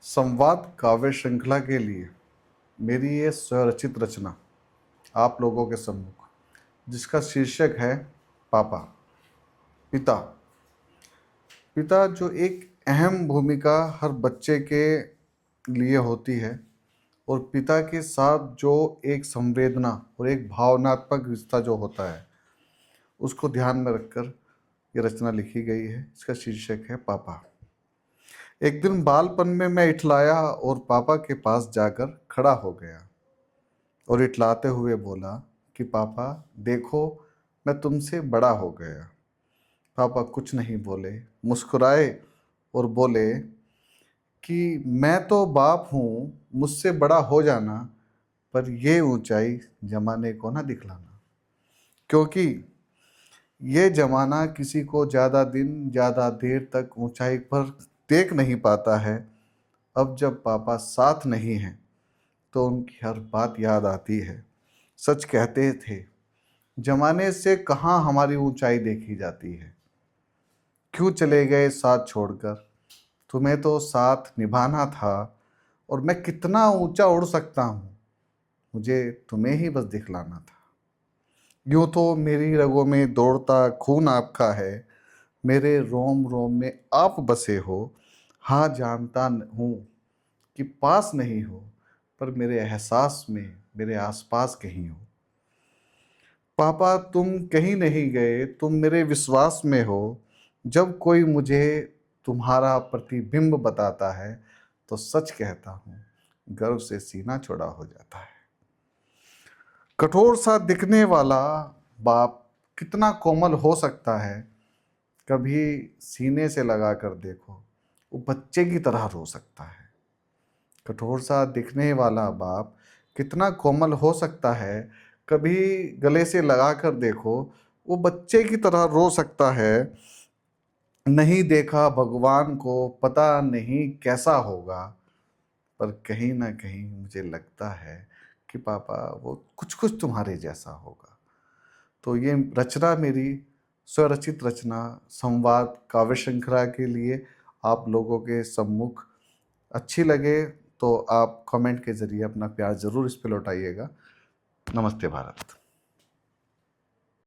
संवाद काव्य श्रृंखला के लिए मेरी ये स्वरचित रचना आप लोगों के सम्मुख, जिसका शीर्षक है पापा। पिता। पिता जो एक अहम भूमिका हर बच्चे के लिए होती है, और पिता के साथ जो एक संवेदना और एक भावनात्मक रिश्ता जो होता है, उसको ध्यान में रखकर ये रचना लिखी गई है। इसका शीर्षक है पापा। एक दिन बालपन में मैं इठलाया और पापा के पास जाकर खड़ा हो गया और इठलाते हुए बोला कि पापा देखो, मैं तुमसे बड़ा हो गया। पापा कुछ नहीं बोले, मुस्कुराए और बोले कि मैं तो बाप हूँ, मुझसे बड़ा हो जाना, पर ये ऊंचाई जमाने को ना दिखलाना, क्योंकि ये जमाना किसी को ज़्यादा दिन ज़्यादा देर तक ऊंचाई पर देख नहीं पाता है। अब जब पापा साथ नहीं हैं तो उनकी हर बात याद आती है। सच कहते थे, जमाने से कहाँ हमारी ऊंचाई देखी जाती है। क्यों चले गए साथ छोड़कर, तुम्हें तो साथ निभाना था, और मैं कितना ऊंचा उड़ सकता हूँ, मुझे तुम्हें ही बस दिखलाना था। यूँ तो मेरी रगों में दौड़ता खून आपका है, मेरे रोम रोम में आप बसे हो। हाँ जानता हूँ कि पास नहीं हो, पर मेरे एहसास में मेरे आसपास कहीं हो। पापा तुम कहीं नहीं गए, तुम मेरे विश्वास में हो। जब कोई मुझे तुम्हारा प्रतिबिंब बताता है तो सच कहता हूँ, गर्व से सीना चौड़ा हो जाता है। कठोर सा दिखने वाला बाप कितना कोमल हो सकता है, कभी सीने से लगा कर देखो, वो बच्चे की तरह रो सकता है। कठोर सा दिखने वाला बाप कितना कोमल हो सकता है, कभी गले से लगा कर देखो, वो बच्चे की तरह रो सकता है। नहीं देखा भगवान को, पता नहीं कैसा होगा, पर कहीं ना कहीं मुझे लगता है कि पापा वो कुछ कुछ तुम्हारे जैसा होगा। तो ये रचना मेरी स्वरचित रचना संवाद काव्य श्रृंखला के लिए आप लोगों के सम्मुख अच्छी लगे तो आप कमेंट के ज़रिए अपना प्यार ज़रूर इस पे लौटाइएगा। नमस्ते भारत।